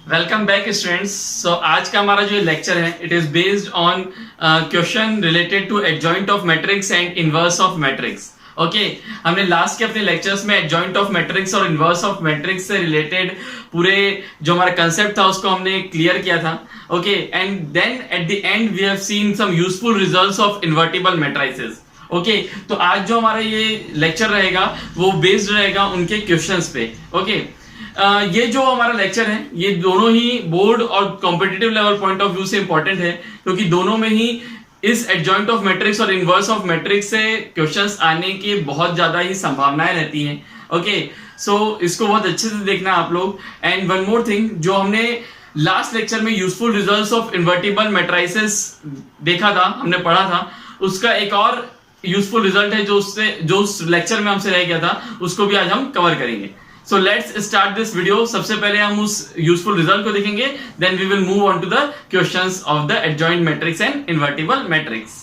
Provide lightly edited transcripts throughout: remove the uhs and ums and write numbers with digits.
Welcome back students. सो आज का हमारा जो लेक्चर है it is based on question related to adjoint of matrix and inverse of matrix. Okay, हमने last के अपने लेक्चर्स में एडजॉइंट ऑफ मैट्रिक्स और इनवर्स ऑफ मैट्रिक्स से रिलेटेड पूरे जो हमारा कंसेप्ट था उसको हमने क्लियर किया था। Okay, and then at the end we have seen some useful results of invertible matrices. Okay, तो आज जो हमारा ये लेक्चर रहेगा वो बेस्ड रहेगा उनके क्वेश्चंस पे। ओके, ये जो हमारा लेक्चर है ये दोनों ही बोर्ड और competitive level point of view से इंपॉर्टेंट है, क्योंकि दोनों में ही इस एडजॉइंट ऑफ मैट्रिक्स और इनवर्स ऑफ मैट्रिक्स से क्वेश्चंस आने की बहुत ज्यादा ही संभावनाएं रहती हैं। ओके, सो इसको बहुत अच्छे से देखना आप लोग। एंड वन मोर थिंग, जो हमने लास्ट लेक्चर में useful results of invertible matrices देखा था, हमने पढ़ा था, उसका एक और यूजफुल रिजल्ट है जो उस लेक्चर में हमसे रह गया था, उसको भी आज हम कवर करेंगे। So let's start this video. सबसे पहले हम उस यूजफुल रिजल्ट को देखेंगे, then we will move on to the questions of the adjoint matrix and invertible matrix.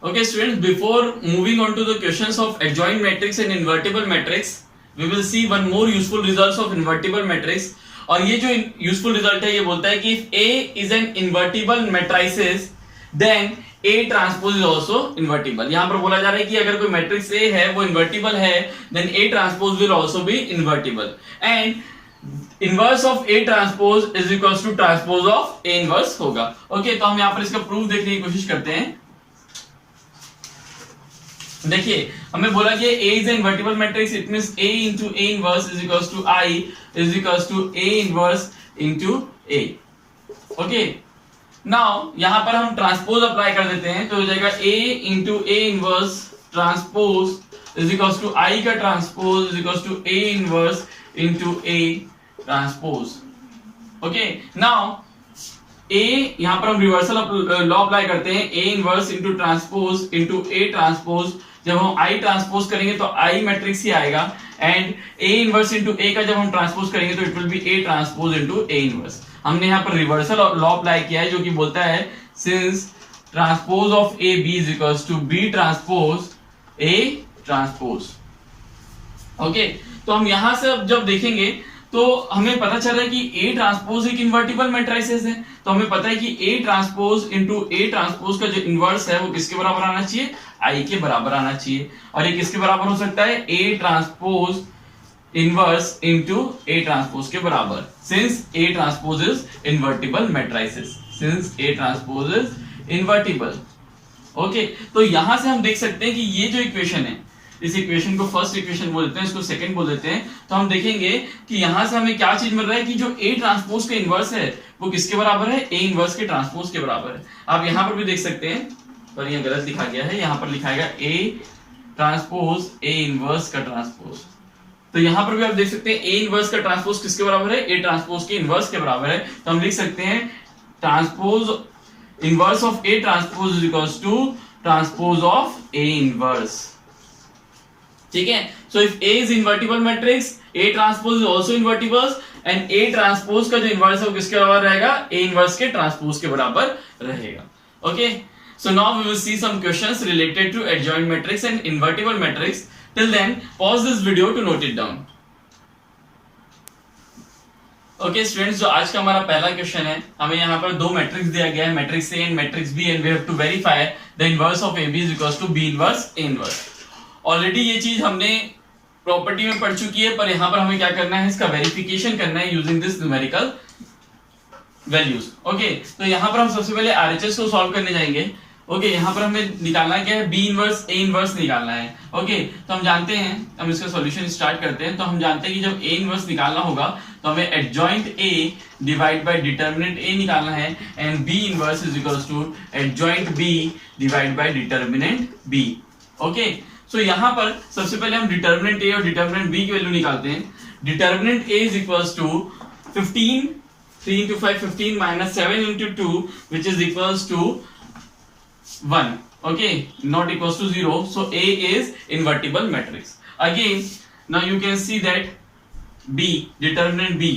Okay students, before moving on to the questions of adjoint matrix and invertible matrix, we will see one more useful results of invertible matrix. और ये जो useful result है ये बोलता है कि if A is an invertible matrices, then A transpose is also invertible. यहां पर बोला जा रहा है कि अगर कोई मैट्रिक्स A है वो इन्वर्टिबल है, then A transpose will also be invertible. And inverse of A transpose is equals to transpose of A inverse होगा। ओके, तो हम यहां पर इसका प्रूफ देखने की कोशिश करते हैं। देखिए, हमें बोला कि A is invertible matrix, it means A into A inverse is equals to I is equals to A inverse into A। Okay, now यहां पर हम ट्रांसपोज अप्लाई कर देते हैं तो हो जाएगा A into A inverse transpose is equals to I का transpose is equals to A inverse into A transpose. Okay, now A यहां पर हम रिवर्सल लॉ अप्लाई करते हैं, A inverse into transpose into A transpose. जब हम I transpose करेंगे तो I मैट्रिक्स ही आएगा, and A inverse into A का जब हम ट्रांसपोज करेंगे तो it will B A transpose into A inverse. हमने यहाँ पर रिवर्सल लॉ अप्लाई किया है जो कि बोलता है since transpose of A B is equals to B transpose A transpose. Okay, तो हम यहां से अब जब देखेंगे तो हमें पता चल रहा है कि ए ट्रांसपोज एक इन्वर्टिबल मैट्रिसेस है, तो हमें पता है कि A transpose into A transpose का जो इनवर्स है वो किसके बराबर आना चाहिए, आई के बराबर आना चाहिए। और ये किसके बराबर हो सकता है, A transpose inverse into A transpose के बराबर, since A transpose is invertible matrices, since A transpose is invertible. Okay, तो यहां से हम देख सकते हैं कि ये जो इक्वेशन है, इस इक्वेशन को फर्स्ट इक्वेशन बोल देते हैं, इसको सेकंड बोल देते हैं, तो हम देखेंगे कि यहां से हमें क्या चीज मिल रहा है कि जो ए ट्रांसपोज का इनवर्स है वो किसके बराबर है, ए इनवर्स के ट्रांसपोज के बराबर है। आप यहां पर भी देख सकते हैं, पर यह गलत लिखा गया है, यहां पर लिखाएगा ए ट्रांसपोज ए इनवर्स का ट्रांसपोज। तो यहां पर भी आप देख सकते हैं ए इनवर्स का ट्रांसपोज किसके बराबर है, ए ट्रांसपोज के इनवर्स के बराबर है। तो हम लिख सकते हैं transpose inverse of A transpose is equals to transpose of A inverse. ठीक है, so if A is invertible matrix, A transpose is also invertible, and A transpose का जो इनवर्स है वो किसके बराबर रहेगा, ए इनवर्स के ट्रांसपोज के बराबर रहेगा। Okay, so now we will see some questions related to adjoint matrix and invertible matrix. Till then, pause this video to note it down. Okay students, जो आज का हमारा पहला क्वेश्चन है, हमें यहाँ पर दो मैट्रिक्स दिया गया है, matrix A and matrix B, and we have to verify the inverse of AB is equals to B inverse A inverse. Already ये चीज हमने प्रॉपर्टी में पढ़ चुकी है, पर यहाँ पर हमें क्या करना है, इसका वेरिफिकेशन करना है using this numerical values. Okay, तो यहाँ पर हम सबसे पहले RHS को सॉल्व करने जाएंगे। ओके, यहाँ पर हमें निकालना क्या है, बी इनवर्स ए इनवर्स निकालना है। ओके, तो हम जानते हैं, हम इसका सॉल्यूशन स्टार्ट करते हैं। तो हम जानते हैं कि जब ए इनवर्स निकालना होगा तो हमें adjoint A divide by determinant A निकालना है, and B inverse is equals to adjoint B divide by determinant B. Okay, so यहाँ पर सबसे पहले हम डिटर्मिनेंट ए और डिटर्मिनेंट बी की वैल्यू निकालते हैं। Determinant A is equals to 15, 3 into 5 15 minus 7 into 2 which is equals to 1. Okay, not equals to 0. So A is invertible matrix. Again, now you can see that B, determinant B.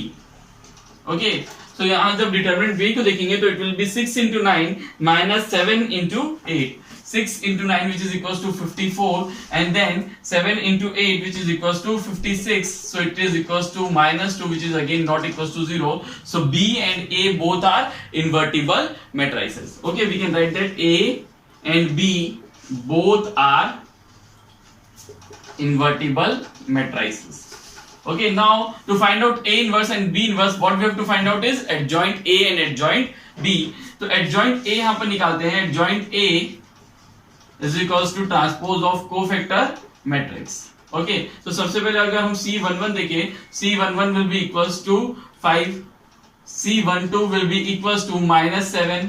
Okay, so यहाँ जब determinant B को देखेंगे तो it will be 6 into 9 minus 7 into 8. 6 into 9 which is equals to 54, and then 7 into 8 which is equals to 56, so it is equals to -2 which is again not equals to 0. So B and A both are invertible matrices. Okay, we can write that A and B both are invertible matrices. Okay, now to find out A inverse and B inverse, what we have to find out is adjoint A and adjoint B. तो adjoint A यहाँ पर निकालते हैं. adjoint A is equals to transpose of cofactor matrix. Okay, तो सबसे पहले अगर हम C11 देखें, C11 will be equals to 5, C12 will be equals to -7,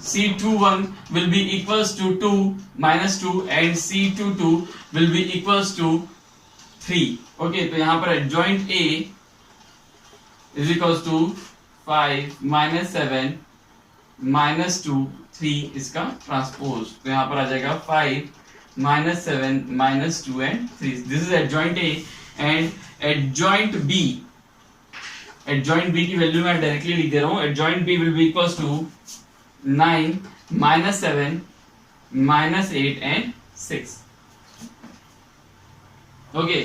C21 will be equals to 2 -2, and C22 will be equals to 3. Okay, तो यहाँ पर adjoint A is equals to 5 -7 -2 3 इसका ट्रांसपोज, तो यहाँ पर आ जाएगा 5 -7 -2 and 3. This is adjoint A and adjoint B. adjoint B की value मैं डायरेक्टली लिख दे रहा हूँ. adjoint B will be equals to 9 -7 -8 and 6. Okay,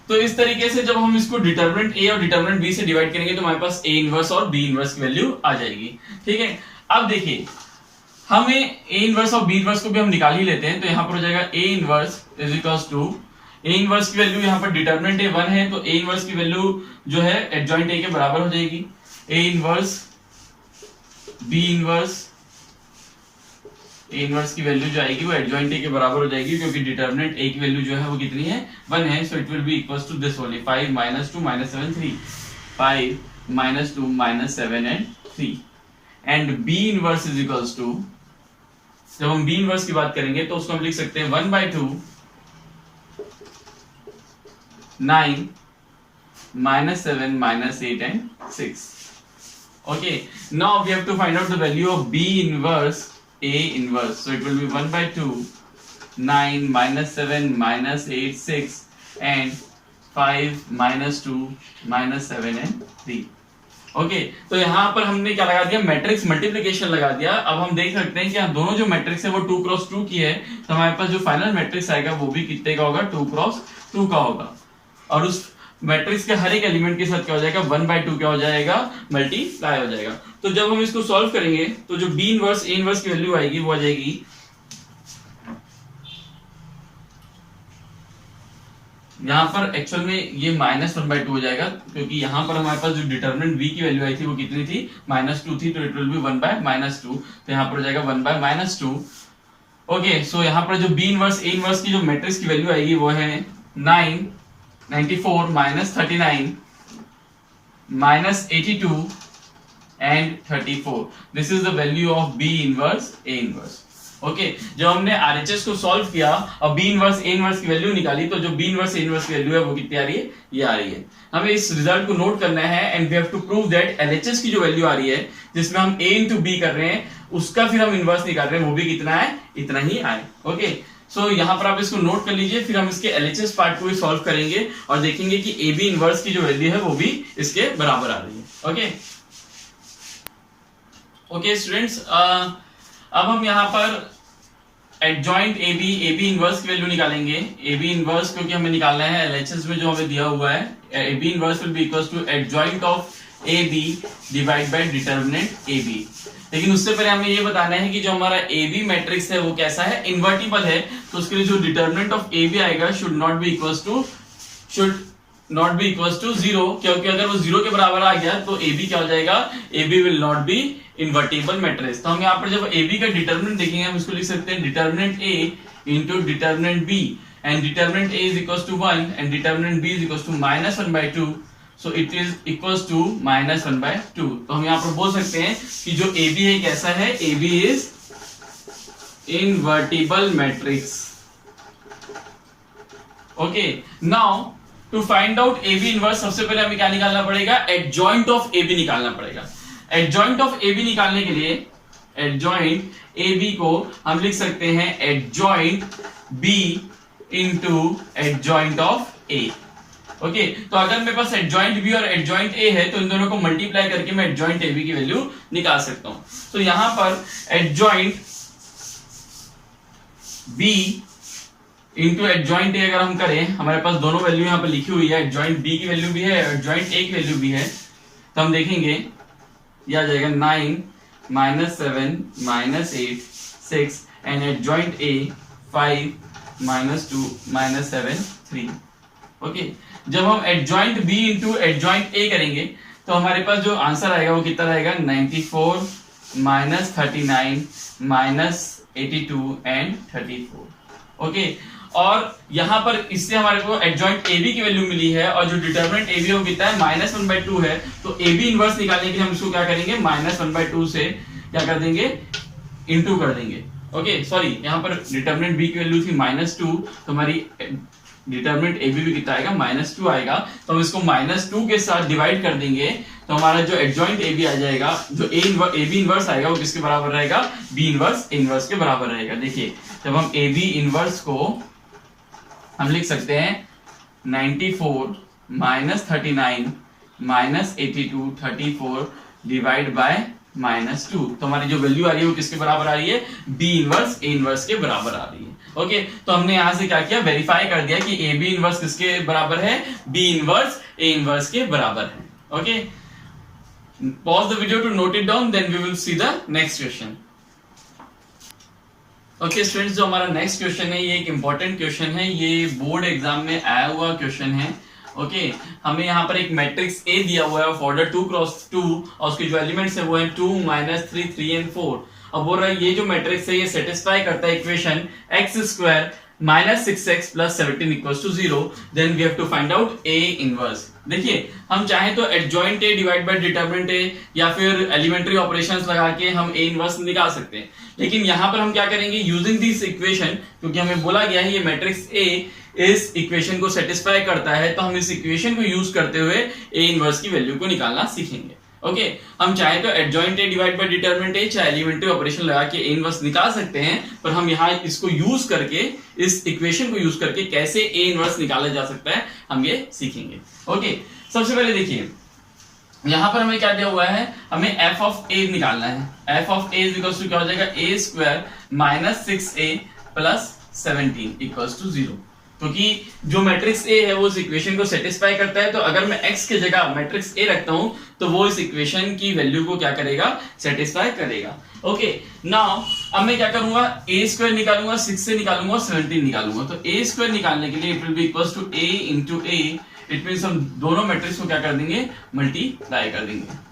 तो इस तरीके से जब हम इसको डिटरमिनेंट A और डिटरमिनेंट B से डिवाइड करेंगे तो हमारे पास A इनवर्स और B इनवर्स की वैल्यू आ जाएगी. ठीक है, अब देखिए हमें A इनवर्स और B इनवर्स को भी हम निकाल ही लेते हैं. तो यहाँ पर हो जाएगा A inverse is equals to, A inverse की वैल्यू यहाँ पर डिटरमिनेंट A 1 है, तो A इनवर्स की वैल्यू जो है एडजॉइंट A के बराबर हो जाएगी. A inverse B inverse, A inverse की वैल्यू जो आएगी वो एडजॉइंट A के बराबर हो जाएगी, क्योंकि डिटरमिनेंट A की वैल्यू जो है वो कितनी है, 1 है. So it will be equals to this only, 5 -2 -7 3, 5 -2 -7 and 3. And B inverse is equals to, जब हम B इनवर्स की बात करेंगे तो उसको हम लिख सकते हैं 1/2 9 -7 -8 and 6. Okay, now we have to find out the value of B inverse A inverse. So it will be 1/2 9 -7 -8 6 and 5 -2 -7 and 3. Okay, तो यहाँ पर हमने क्या लगा दिया, मैट्रिक्स मल्टीप्लिकेशन लगा दिया. अब हम देख सकते हैं कि यहाँ दोनों जो मैट्रिक्स है वो 2 क्रॉस 2 की है, तो हमारे पास जो फाइनल मैट्रिक्स आएगा वो भी कितने का होगा, 2 क्रॉस 2 का होगा. और उस मैट्रिक्स के हर एक एलिमेंट के साथ क्या हो जाएगा, 1/2 क्या हो जाएगा, मल्टीप्लाई हो जाएगा. तो जब हम इसको सॉल्व करेंगे तो जो B इनवर्स A इनवर्स की वैल्यू आएगी वो आ जाएगी, यहाँ पर एक्चुअल में ये -1/2 हो जाएगा, क्योंकि यहाँ पर हमारे पास जो डिटरमिनेंट B की वैल्यू आई थी वो कितनी थी, -2 थी, तो इट विल बी 1/-2, तो यहाँ पर हो जाएगा 1/-2. ओके, सो यहाँ पर जो B इनवर्स A इनवर्स की जो मैट्रिक्स की वैल्यू आएगी वो है 9 94 -39 -82 and 34. This is the value of B inverse A inverse. Okay, जब हमने RHS को सॉल्व किया और B इनवर्स A इनवर्स की वैल्यू निकाली, तो जो B इनवर्स A इनवर्स की वैल्यू है वो कितनी आ रही है, ये आ रही है. हमें इस रिजल्ट को नोट करना है and we have to prove that LHS की जो वैल्यू आ रही है जिसमें हम A into B कर रहे हैं उसका फिर हम इनवर्स निकाल रहे हैं, वो भी कितना है, इतना ही आए. ओके, सो यहाँ पर आप इसको नोट कर लीजिए, फिर हम इसके LHS पार्ट को भी सॉल्व करेंगे और देखेंगे कि AB इनवर्स की जो वैल्यू है वो भी इसके बराबर आ रही है. ओके ओके स्टूडेंट्स, अब हम यहाँ पर एडजॉइंट AB इनवर्स की वैल्यू निकालेंगे. AB इनवर्स क्योंकि हमें निकालना है LHS में जो हमें दिया हुआ है, AB inverse will be equals to adjoint of AB divide by determinant AB. लेकिन उससे पहले हमें ये बताना है कि जो हमारा AB मैट्रिक्स है वो कैसा है, इन्वर्टिबल है. तो उसके लिए जो डिटरमिनेंट ऑफ AB आएगा should not be equals to 0, क्योंकि अगर वो 0 के बराबर आ गया तो AB क्या हो जाएगा, AB will not be invertible matrix. तो हम यहाँ पर जब AB का डिटरमिनेंट देखेंगे हम इसको लिख सकते हैं determinant A into determinant B, and determinant A is equals to 1 and determinant B is equals to -1/2. So it is equals to -1/2. तो हम यहाँ पर बोल सकते हैं कि जो AB है कैसा है, AB is invertible matrix. Okay, now to find out AB inverse सबसे पहले हमें क्या निकालना पड़ेगा, adjoint of AB निकालना पड़ेगा. adjoint of AB निकालने के लिए adjoint AB को हम लिख सकते हैं adjoint B into adjoint of A. Okay, तो अगर मेरे पास एडजॉइंट B और एडजॉइंट A है तो इन दोनों को मल्टीप्लाई करके मैं एडजॉइंट AB की वैल्यू निकाल सकता हूं. तो यहां पर adjoint B into adjoint A अगर हम करें, हमारे पास दोनों वैल्यू यहाँ पर लिखी हुई है, एडजॉइंट बी की वैल्यू भी है, एडजॉइंट ए की वैल्यू भी है, तो हम देखेंगे यह आ जाएगा 9 minus 7 minus 8 6 and adjoint A 5 minus 2 minus 7 3। Okay, जब हम adjoint B into adjoint A करेंगे तो हमारे पास जो आंसर आएगा वो कितना रहेगा 94 माइनस 39 माइनस 82 एंड 34। ओके, और यहाँ पर इससे हमारे को एडजॉइंट ए बी की वैल्यू मिली है और जो डिटरमिनेंट ए बी वो कितना है -1/2 है, तो ए बी इनवर्स निकालने के लिए हम इसको क्या करेंगे -1/2 से क्या कर देंगे इंटू कर देंगे। ओके सॉरी, यहाँ पर डिटरमिनेंट बी की वैल्यू थी -2, तो हमारी डिटरमिनेंट ए बी भी कितना आएगा -2 आएगा, तो हम इसको -2 के साथ डिवाइड कर देंगे, तो हमारा जो एडजॉइंट ए बी आ जाएगा, जो ए बी इनवर्स आएगा वो किसके बराबर रहेगा, बी इनवर्स ए इनवर्स के बराबर रहेगा। देखिए जब हम ए बी इनवर्स को हम लिख सकते हैं 94 माइनस 39 माइनस 82 34 डिवाइड बाय -2, तो हमारी जो वैल्यू आ रही है वो किसके बराबर आ रही है, बी इनवर्स ए इनवर्स के बराबर आ रही है। ओके, तो हमने यहां से क्या किया, वेरीफाई कर दिया कि ए बी इनवर्स किसके बराबर है, बी इनवर्स ए इनवर्स के बराबर है। Okay, pause the video to note it down, then we will see the next question. Okay students, जो हमारा नेक्स्ट क्वेश्चन है ये एक इंपॉर्टेंट क्वेश्चन है, ये बोर्ड एग्जाम में आया हुआ क्वेश्चन है। ओके, हमें यहाँ पर एक मैट्रिक्स ए दिया हुआ है ऑफ ऑर्डर 2 क्रॉस 2 और उसके जो एलिमेंट्स है वो है 2 -3 3 एंड 4। अब बोल रहा है ये जो मैट्रिक्स है ये सेटिस्फाई करता है equation x² -6x + 17 = 0, then we have to find out A inverse. देखिए हम चाहे तो adjoint A divide by determinant A या फिर एलिमेंट्री ऑपरेशंस लगा के हम ए इनवर्स निकाल सकते हैं, लेकिन यहां पर हम क्या करेंगे, यूजिंग दिस इक्वेशन, क्योंकि हमें बोला गया है ये मैट्रिक्स ए इस इक्वेशन को सेटिस्फाई करता है, तो हम इस इक्वेशन को यूज करते हुए ए इनवर्स की वैल्यू को निकालना सीखेंगे। ओके, हम चाहे तो adjoint A divide by determinant ए चाहे एलिमेंट्री ऑपरेशन लगा के ए इनवर्स निकाल सकते हैं, पर हम यहाँ इसको यूज करके, इस इक्वेशन को यूज करके कैसे ए इनवर्स निकाला जा सकता है हम ये सीखेंगे। ओके, सबसे पहले देखिए यहां पर हमें क्या दिया हुआ है, हमें f ऑफ a निकालना है। f of a equals to क्या हो जाएगा, a² -6a + 17 = 0, क्योंकि जो मैट्रिक्स A है वो इस इक्वेशन को सेटिस्फाई करता है, तो अगर मैं x की जगह मैट्रिक्स A रखता हूं तो वो इस इक्वेशन की वैल्यू को क्या करेगा, सेटिस्फाई करेगा। ओके, नाउ अब मैं क्या करूंगा, a² निकालूंगा, 6 से निकालूंगा, 17 निकालूंगा, तो a² निकालने के लिए it will be equals to a into a, it means हम दोनों मैट्रिक्स को क्या कर देंगे, मल्टीप्लाई कर देंगे।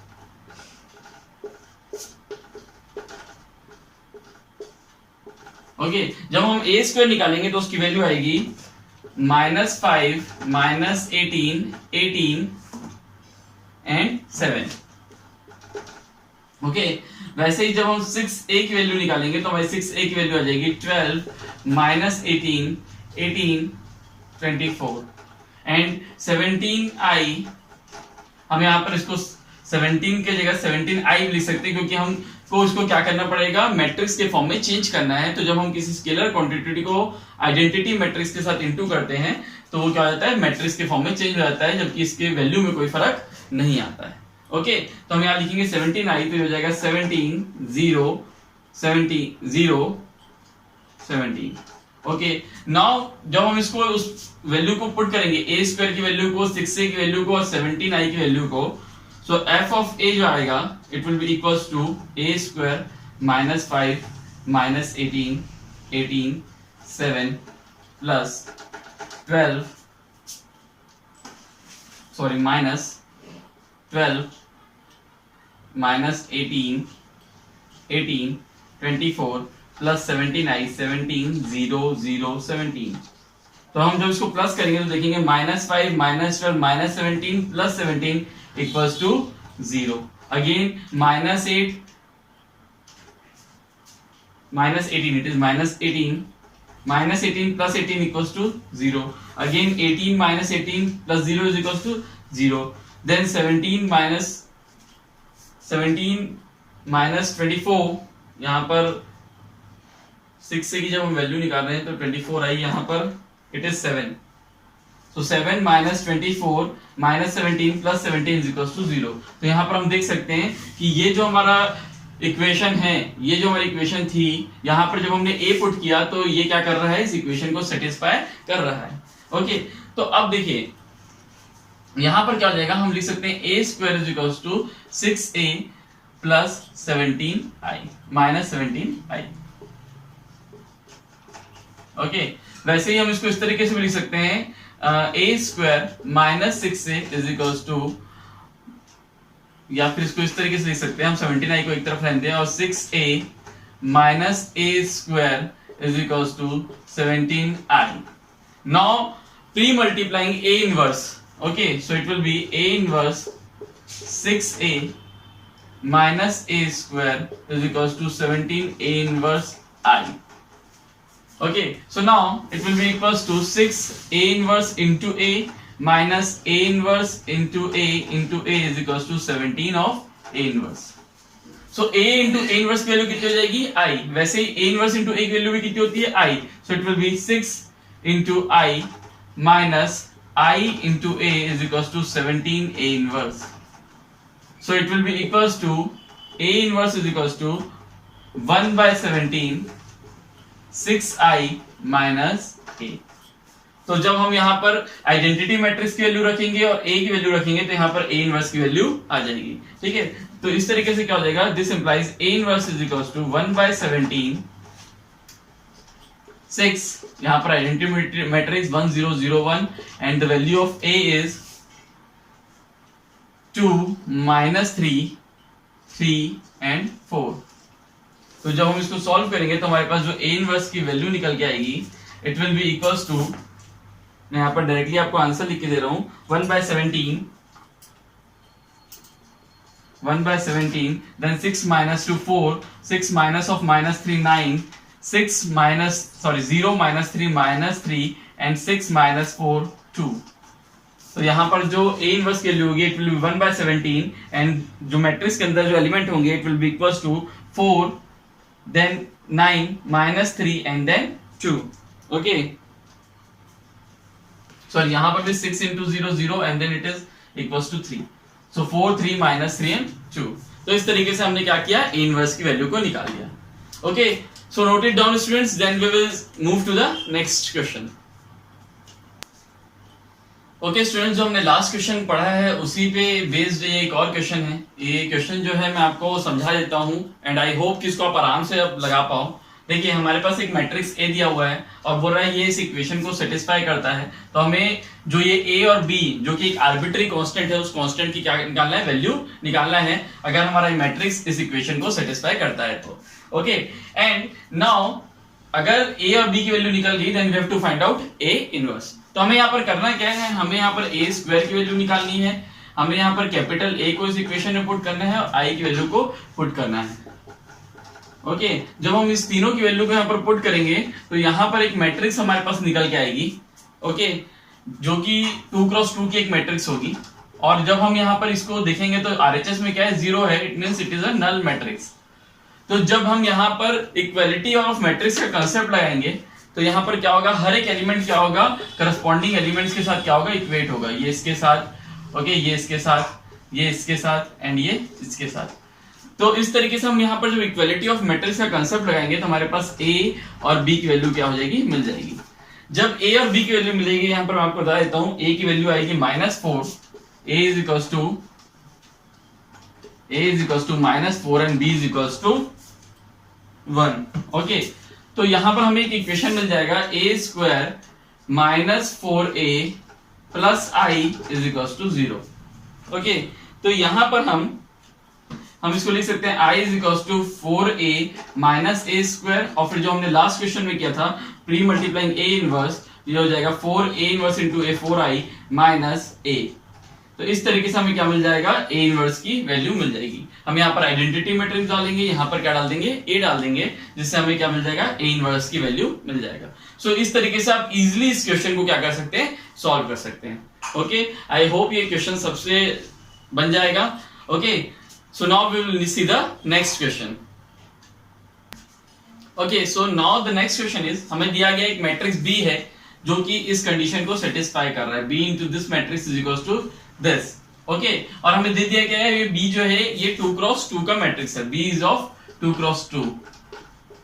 ओके, जब हम a² निकालेंगे तो उसकी वैल्यू आएगी -5 -18 18 एंड 7। ओके, वैसे ही जब हम 6a की वैल्यू निकालेंगे तो हमारी 6a की वैल्यू आ जाएगी 12 -18 18 24 एंड 17i, हम यहाँ पर इसको 17 के जगह 17i लिख सकते हैं, क्योंकि हम को इसको क्या करना पड़ेगा, मैट्रिक्स के फॉर्म में चेंज करना है। तो जब हम किसी स्केलर क्वांटिटी को आइडेंटिटी मैट्रिक्स के साथ इंटू करते हैं तो वो क्या हो जाता है, मैट्रिक्स के फॉर्म में चेंज हो जाता है, जबकि इसके वैल्यू में कोई फर्क नहीं आता है। ओके, तो हम यहाँ लिखेंगे 17i, तो हो जाएगा 17 0 17 0 17। ओके, नाउ जब हम इसको उस वैल्यू को पुट करेंगे, a² की वैल्यू को, 6a की वैल्यू को और 17i की वैल्यू को, so f of a जो आएगा it will be equals to a² -5 -18 18 7 plus 12 sorry minus 12 minus 18 18 24 plus 17i 17 0 0 17। तो हम जब इसको प्लस करेंगे तो देखेंगे -5 -12 -17 plus 17 equals to 0, again -8 -18, it is -18 -18 plus 18 equals to 0, again 18 -18 plus 0 is equals to 0, then 17 minus 24, यहाँ पर 6 से की जब हम वैल्यू निकाल रहे हैं तो 24 आई, यहाँ पर it is 7, so 7 minus 24 minus 17 plus 17 is equals to 0। तो यहाँ पर हम देख सकते हैं कि ये जो हमारा इक्वेशन है, ये जो हमारी इक्वेशन थी, यहां पर जब हमने ए पुट किया तो ये क्या कर रहा है, इस इक्वेशन को सेटिस्फाई कर रहा है। ओके, तो अब देखिए यहां पर क्या हो जाएगा, हम लिख सकते हैं A square is equals to 6a plus 17i minus 17i। Okay, वैसे ही हम इसको इस तरीके से भी लिख सकते हैं, A square minus 6a is equals to, या फिर इसको इस तरीके से लिख सकते हैं हम 17i को एक तरफ रहने दें और 6a minus a square is equals to 17i। Now pre multiplying a inverse, okay, so it will be a inverse 6a minus a square is equals to 17 a inverse I. Okay, so now it will be equals to 6 a inverse into a minus a inverse into a is equals to 17 of a inverse. So a into a inverse की value कितनी हो जाएगी, I। वैसे ही a inverse into a की value भी कितनी होती है, I। So it will be 6 into I minus I into A is equals to 17 A inverse. So it will be equals to A inverse is equals to 1 by 17 6I minus A. तो जब हम यहाँ पर identity matrix की value रखेंगे और A की value रखेंगे तो यहाँ पर A इनवर्स की वैल्यू आ जाएगी। ठीक है, तो इस तरीके से क्या हो जाएगा, this implies A inverse is equals to 1 by 17 6, यहाँ पर identity matrix 1 0 0 1 and the value of A is 2 minus 3 3 and 4। तो जब हम इसको सॉल्व करेंगे तो हमारे पास जो A इनवर्स की वैल्यू निकल के आएगी, it will be equals to, मैं यहाँ पर डायरेक्टली आपको आंसर लिख के दे रहा हूं, 1 by 17 1 by 17 then 6 minus 2 4 6 minus of minus 3 9 6 minus 0 minus 3 minus 3 and 6 minus 4 2। तो यहाँ पर जो A इनवर्स की वैल्यू होगी, इट विल बी 1 by 17 एंड जो मैट्रिक्स के अंदर जो एलिमेंट होंगे, it will be equals to 4 then 9 minus 3 and then 2। Okay, sorry यहाँ पर भी 6 into 0 0 and then it is equals to 3। so 4 3 minus 3 and 2। तो इस तरीके से हमने क्या किया, A इनवर्स की वैल्यू को निकाल लिया। Okay, so note it down students, then we will move to the next question। Okay students, जो हमने लास्ट क्वेश्चन पढ़ा है उसी पे बेस्ड ये एक और क्वेश्चन है। ये क्वेश्चन जो है मैं आपको समझा देता हूँ एंड आई होप कि इसको आप आराम से अब लगा पाओ। देखिए हमारे पास एक मैट्रिक्स ए दिया हुआ है और बोल रहा है ये इस इक्वेशन को सेटिस्फाई करता है, तो हमें जो ये ए और बी जो कि एक आर्बिट्री कांस्टेंट है, उस कांस्टेंट की क्या निकालना है, वैल्यू निकालना है, अगर हमारा मैट्रिक्स इस इक्वेशन को सेटिस्फाई करता है तो। ओके, एंड नाउ अगर ए और बी की वैल्यू निकल गई then we have to find out A inverse. तो हमें यहाँ पर करना क्या है, हमें यहाँ पर ए स्क्वायर की वैल्यू निकालनी है, हमें यहाँ पर कैपिटल ए को इस इक्वेशन में पुट करना है और आई की वैल्यू को पुट करना है। ओके, जब हम इस तीनों की वैल्यू को यहाँ पर पुट करेंगे तो यहाँ पर एक मैट्रिक्स हमारे पास निकल के आएगी। ओके, जो कि 2 क्रॉस 2 की एक मैट्रिक्स होगी और जब हम यहाँ पर इसको देखेंगे तो आरएचएस में क्या है, 0 है, it means it is a null matrix. तो जब हम यहाँ पर इक्वालिटी ऑफ मैट्रिक्स का कंसेप्ट लगाएंगे तो यहाँ पर क्या होगा, हर एक एलिमेंट क्या होगा, करस्पॉन्डिंग एलिमेंट्स के साथ क्या होगा, इक्वेट होगा। ये इसके साथ, ओके, ये इसके साथ, ये इसके साथ एंड ये इसके साथ। तो इस तरीके से हम यहाँ पर जब इक्वालिटी ऑफ मैट्रिक्स का कंसेप्ट लगाएंगे तो हमारे पास ए और बी की वैल्यू क्या हो जाएगी, मिल जाएगी। जब ए और बी की वैल्यू मिलेगी, यहाँ पर मैं आपको बता देता हूँ, ए की वैल्यू आएगी -4, A is equals to -4 and B is equals to 1। Okay, तो यहां पर हमें एक इक्वेशन मिल जाएगा, A square -4a plus I is equals to 0। Okay, तो यहां पर हम इसको लिख सकते हैं i is equals to 4a minus a square और फिर जो हमने लास्ट क्वेश्चन में किया था प्री मल्टीप्लाइंग a इनवर्स, ये हो जाएगा 4a inverse into a 4i minus a। तो इस तरीके से हमें क्या मिल जाएगा, a इनवर्स की वैल्यू मिल जाएगी। हम यहाँ पर आइडेंटिटी मैट्रिक्स डालेंगे, यहाँ पर क्या डाल देंगे, a डाल देंगे, जिससे हमें क्या मिल जाएगा, a इनवर्स की वैल्यू मिल जाएगा। सो इस तरीके से आप इजीली इस क्वेश्चन को क्या कर सकते हैं, सॉल्व कर सकते हैं। ओके, आई होप ये क्वेश्चन सबसे बन जाएगा। Okay, so now we will see the next question. Okay, so now the next question is, हमें दिया गया एक मैट्रिक्स B है जो कि इस कंडीशन को सेटिस्फाई कर रहा है, B into this matrix is equals to this। Okay और हमें दे दिया क्या है, ये बी जो है ये 2 क्रॉस 2 का मैट्रिक्स है, B is of 2 cross 2।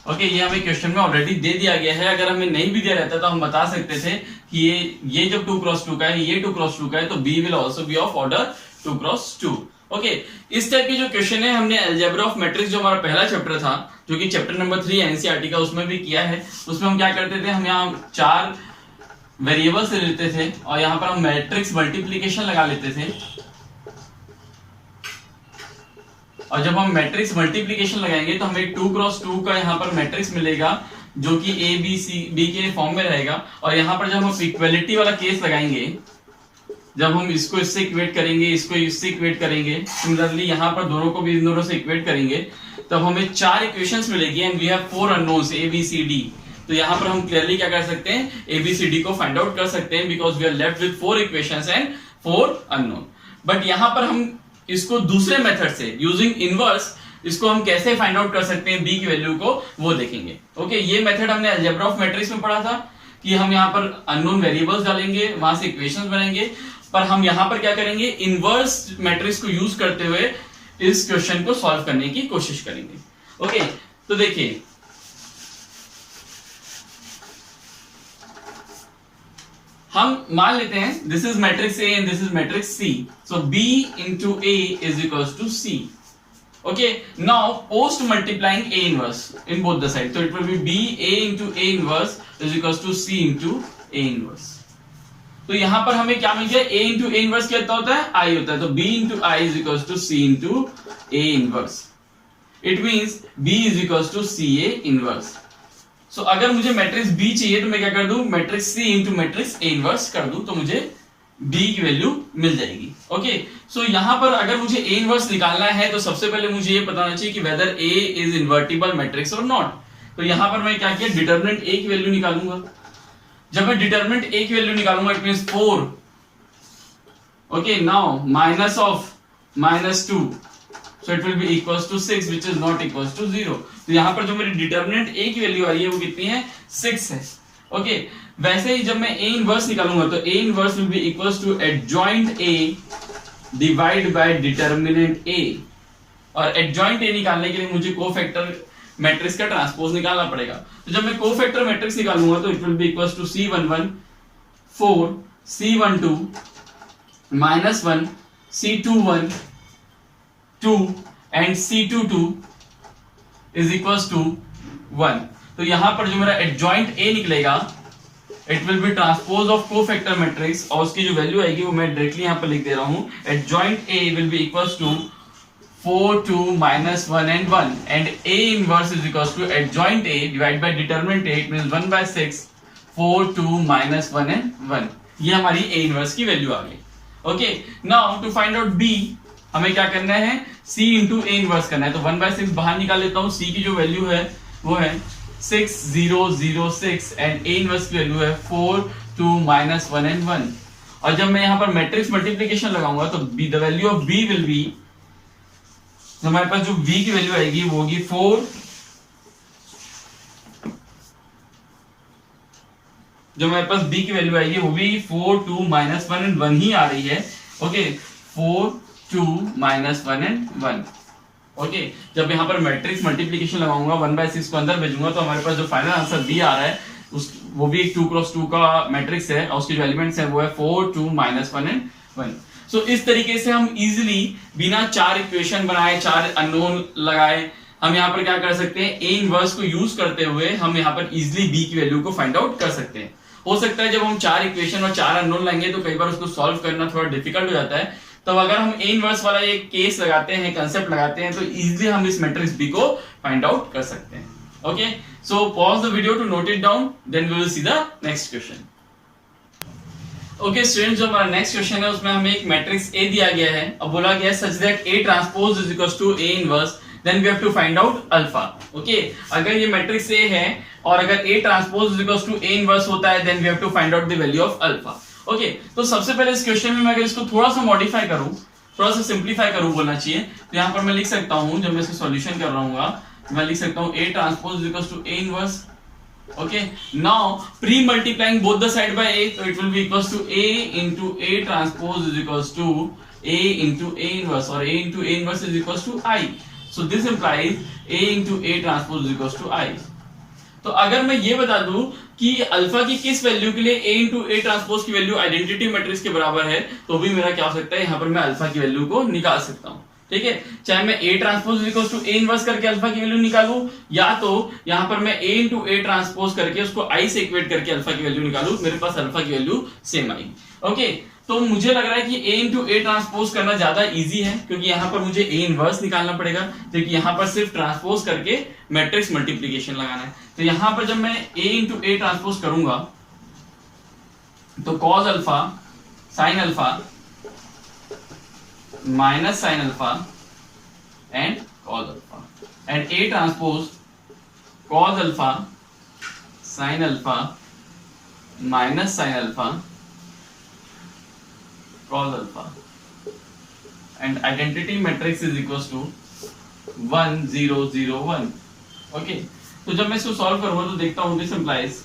Okay ये हमें क्वेश्चन में ऑलरेडी दे दिया गया है। अगर हमें नहीं भी दिया रहता तो हम बता सकते थे कि ये जब 2 क्रॉस 2 का है, ये 2 क्रॉस 2 का है, तो B will also be of order 2 cross 2। Okay इस टाइप के जो क्वेश्चन है हमने अलजेब्रा ऑफ मैट्रिक्स जो हमारा पहला चैप्टर था, जो कि चैप्टर नंबर 3 एनसीईआरटी का, उसमें भी किया है। उसमें हम क्या करते थे, हम यहाँ 4 वेरिएबल्स ले लेते थे और यहाँ पर हम मैट्रिक्स मल्टीप्लीकेशन लगा लेते थे। और जब हम मैट्रिक्स मल्टीप्लीकेशन लगाएंगे तो हमें 2 क्रॉस 2 का यहाँ पर मैट्रिक्स मिलेगा जो कि ए बी सी डी के फॉर्म में रहेगा। और यहाँ पर जब हम इक्वलिटी वाला केस लगाएंगे, जब हम इसको इससे इक्वेट करेंगे, इसको इससे इक्वेट करेंगे, सिमिलरली यहाँ पर दोनों को भी इन दोनों से इक्वेट करेंगे, तब हमें 4 इक्वेशंस मिलेगी and we have 4 unknowns A B C D. तो यहाँ पर हम क्लियरली क्या कर सकते हैं, ए बी सी डी को फाइंड आउट कर सकते हैं because we are left with 4 equations and 4 unknown. But यहाँ पर हम इसको दूसरे मेथड से यूजिंग इनवर्स इसको हम कैसे फाइंड आउट कर सकते हैं बी की वैल्यू को, वो देखेंगे। ओके ये मेथड हमने अलजेब्रा ऑफ मैट्रिक्स में पढ़ा था कि हम यहाँ पर अननोन वेरिएबल्स डालेंगे, वहां से इक्वेशंस बनेंगे। पर हम यहाँ पर क्या करेंगे, इनवर्स मैट्रिक्स को यूज करते हुए इस क्वेश्चन को सॉल्व करने की कोशिश करेंगे। ओके तो देखिए हम मान लेते हैं this is matrix A and this is matrix C, so B into A is equals to C. Okay now post multiplying A inverse in both the side, so it will be b a into a inverse is equals to c into a inverse। तो यहां पर हमें क्या मिल गया, a into a inverse क्या होता है, i होता है, तो b into i is equals to c into a inverse। It means b is equals to c a inverse। So अगर मुझे मैट्रिक्स b चाहिए तो मैं क्या कर दूं, matrix c into matrix a inverse कर दूं तो मुझे b की वैल्यू मिल जाएगी। ओके सो यहां पर अगर मुझे a इनवर्स निकालना है तो सबसे पहले मुझे ये बताना चाहिए कि whether a is invertible matrix और नॉट। तो यहां पर मैं क्या किया, डिटरमिनेंट a की वैल्यू निकालूंगा। जब मैं डिटरमिनेंट a की वैल्यू निकालूंगा it means 4। Okay now minus of -2 so it will be equals to 6 which is not equals to 0। तो यहां पर जो मेरी डिटरमिनेंट a की वैल्यू आ रही है वो कितनी है, 6 है। ओके वैसे ही जब मैं a इनवर्स निकालूंगा तो a inverse will be equals to adjoint a divide by determinant a। और एडजॉइंट a निकालने के लिए मुझे कोफैक्टर मैट्रिक्स का ट्रांसपोज निकालना पड़ेगा। तो जब मैं कोफैक्टर मैट्रिक्स निकालूंगा तो it will be equals to C11 4 C12 -1 C21 2 and C22 is equals to 1। तो यहां पर जो मेरा एडजॉइंट A निकलेगा it will B transpose of cofactor matrix और उसकी जो वैल्यू आएगी वो मैं डायरेक्टली यहां पर लिख दे रहा हूं, adjoint A will be equals to 4 2 -1 and 1 and A inverse is equals to adjoint A divided by determinant A, it means 1/6 4 2 -1 and 1। ये हमारी A inverse की वैल्यू आ गई। Okay now to find out B हमें क्या करना है, C into A inverse करना है। तो 1/6 बाहर निकाल लेता हूं, C की जो वैल्यू है वो है 6006 एंड A इनवर्स की वैल्यू है 4 2 -1 and 1। और जब मैं यहां पर मैट्रिक्स मल्टीप्लिकेशन लगाऊंगा तो the value of B will be, हमारे पास जो B की वैल्यू आएगी वो होगी 4, जो हमारे पास B की वैल्यू आएगी वो भी 4 2 -1 and 1 ही आ रही है। Okay 4 2 -1 and 1। ओके जब यहाँ पर मैट्रिक्स मल्टीप्लिकेशन लगाऊंगा 1/6 को अंदर भेजूंगा तो हमारे पास जो फाइनल आंसर B आ रहा है उस वो भी एक 2 क्रॉस 2 का मैट्रिक्स है और उसके जो एलिमेंट्स है वो है 4 2 -1 and 1। सो इस तरीके से हम इजीली बिना 4 इक्वेशन बनाए, 4 अननोन लगाए, हम यहाँ पर क्या कर सकते हैं, A इनवर्स को यूज करते हुए हम यहाँ पर इजीली B की वैल्यू को फाइंड आउट कर सकते हैं। हो सकता है जब हम 4 इक्वेशन और 4 अननोन लाएंगे तो कई बार उसको सॉल्व करना थोड़ा डिफिकल्ट हो जाता है। तो अगर हम A इनवर्स वाला एक केस लगाते हैं, कंसेप्ट लगाते हैं तो इजीली हम इस मैट्रिक्स B को फाइंड आउट कर सकते हैं। Okay so pause the video to note it down, then we will see the next question. Okay students जो हमारा नेक्स्ट क्वेश्चन है उसमें हमें एक मैट्रिक्स A दिया गया है और बोला गया है such that A transpose is equals to A inverse, then we have to find out alpha. Okay अगर ये मैट्रिक्स A है और अगर A transpose is equals to A inverse होता है then we have to find out the value of alpha. Okay तो सबसे पहले इस क्वेश्चन में मैं अगर इसको थोड़ा सा मॉडिफाई करूं, थोड़ा सा सिंप्लीफाई करूं बोलना चाहिए, तो यहां पर मैं लिख सकता हूं, जब मैं इसका सॉल्यूशन कर रहा हूं मैं लिख सकता हूं A transpose is equals to A inverse. Okay, now pre-multiplying both the side by A, so it will be equals to A into A transpose is equals to A into A inverse or A into A inverse is equals to I. So this implies A into A transpose is equals to I. तो अगर मैं ये बता दूं कि alpha की किस value के लिए A इंटू A ट्रांसपोज की वैल्यू आइडेंटिटी मैट्रिक्स के बराबर है, तो भी मेरा क्या हो सकता है, यहाँ पर मैं अल्फा की वैल्यू को निकाल सकता हूँ. ठीक है, चाहे मैं A transpose equal to A inverse करके अल्फा की वैल्यू निकालूं, या तो यहाँ पर मैं A इंटू A ट्रांसपोज करके उसको I से इक्वेट करके अल्फा की वैल्यू निकालूं, मेरे पास अल्फा की वैल्यू सेम आएगी. ओके, तो मुझे लग रहा है कि A इंटू A ट्रांसपोज करना ज्यादा इजी है, क्योंकि यहाँ पर मुझे A इनवर्स निकालना पड़ेगा, क्योंकि यहाँ पर सिर्फ ट्रांसपोज करके मैट्रिक्स मल्टीप्लीकेशन लगाना है. तो यहाँ पर जब मैं A इंटू A ट्रांसपोज करूंगा तो cos alpha sine alpha minus sine alpha and cos alpha and A transpose cos alpha sine alpha minus sine alpha cos alpha and identity matrix is equals to 1 0 0 1. Okay, तो जब मैं इसको solve करूंगा तो देखता हूं this implies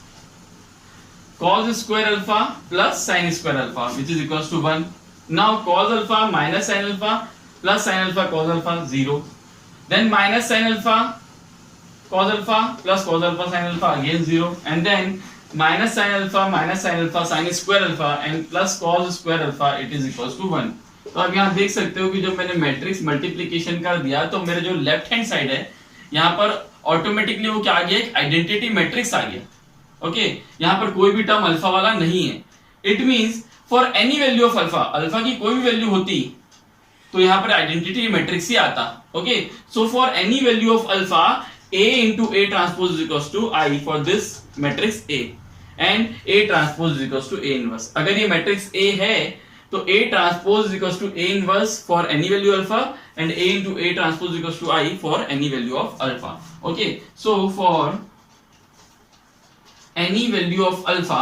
cos square alpha plus sin square alpha which is equals to 1. now cos alpha minus sin alpha plus sin alpha cos alpha 0, then minus sin alpha cos alpha plus cos alpha sin alpha again 0, and then minus sin alpha sin square alpha and plus cos square alpha it is equals to 1. तो अब यहाँ देख सकते हो कि जब मैंने matrix multiplication कर दिया तो मेरे जो लेफ्ट हैंड साइड है यहाँ पर ऑटोमेटिकली वो क्या आ गया, एक आइडेंटिटी मैट्रिक्स आ गया. ओके, यहाँ पर कोई भी टर्म अल्फा वाला नहीं है. It means for any value of alpha, alpha की कोई भी वैल्यू होती तो यहाँ पर आइडेंटिटी मैट्रिक्स ही आता. Okay, so for any value of alpha A into A transpose is equals to I for this matrix A and A transpose is equals to A inverse. अगर ये matrix A है तो A transpose is equals to A inverse for any value alpha and A into A transpose is equals to I for any value of alpha. Okay, so for any value of alpha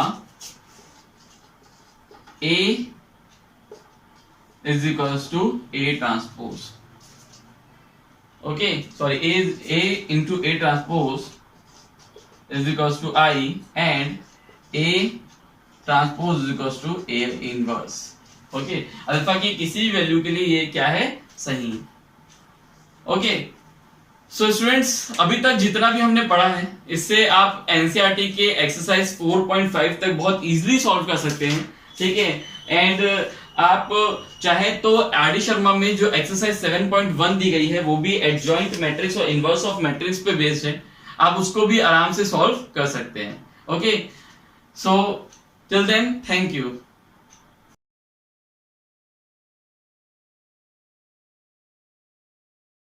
A is equals to A transpose. Okay, sorry, A into A transpose is equals to I and A transpose is equals to A inverse. Okay, alpha की किसी value के लिए ये क्या है, सही. Okay, so students अभी तक जितना भी हमने पढ़ा है इससे आप एनसीईआरटी के एक्सरसाइज 4.5 तक बहुत इजीली सॉल्व कर सकते हैं. ठीक है, एंड आप चाहे तो आर डी शर्मा में जो एक्सरसाइज 7.1 दी गई है वो भी एडजॉइंट मैट्रिक्स और इनवर्स ऑफ मैट्रिक्स पे बेस्ड है, आप उसको भी आराम से सॉल्व कर सकते हैं. Okay, so till then thank you.